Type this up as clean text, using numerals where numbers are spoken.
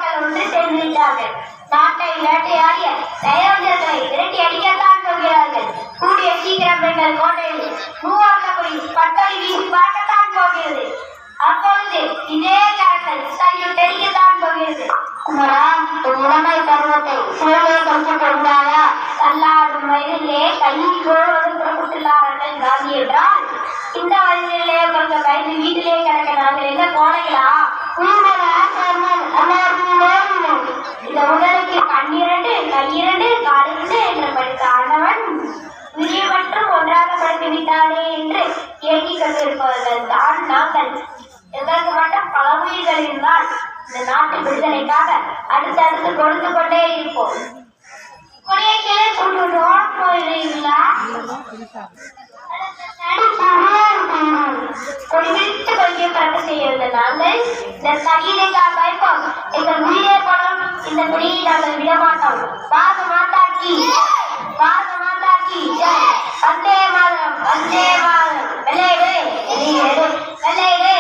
மக்கள் ஒன்று சேர்ந்துவிட்டார்கள். நாட்டை வேட்டையாடிய நயவஞ்சர்களை விரட்டி அடிக்கத்தான் போகிறார்கள். கூடிய சீக்கிரம் எங்கள் கோட்டையில் மூவார்த்தபடி பட்டொலி வீசி பார்க்கத்தான் போகிறது. அப்பொழுது இதே கரங்கள் கையில் தெரிக்கத்தான் போகிறது. உடமை பருவத்தை சூழலே கொஞ்சம் கொண்டாயா? தள்ளாடும் வயதிலே கையில் கோடு புறப்பட்டுள்ளார்கள் காந்தி என்றால், இந்த வயதிலே கொஞ்சம் வயது வீட்டிலே கிடக்க நாங்கள் என்ன கோடைகளா? இந்த உடலுக்கு கண்ணிரண்டு கையிரண்டு காலிரண்டு என்று படித்த ஆண்டவன் உரிய மற்றும் ஒன்றாக படுத்து விட்டானே என்று ஏங்கிக் கொண்டிருப்பவர்கள் தான் நாங்கள். எங்களுக்கு மட்டும் பல உயிர்கள் இருந்தால் இந்த நாட்டு விடுதலைக்காக அடுத்தடுத்து கொடுத்து கொண்டே இருப்போம். கொடியைக்கிலே கொண்டு போயிருங்களா? கொடிவிட்டு கொள்கை பறக்க செய்ய நாங்கள் இந்த தகிதைக்காக வைப்போம். எங்கள் உயிரே பணம், இந்த கொடியை நாங்கள் விடமாட்டோம். பாரத மாதாக்கி, பாரத மாதாக்கி ஜெய். வந்தே மாதரம், வந்தே மாதரம். வெள்ளையடு வெள்ளையடு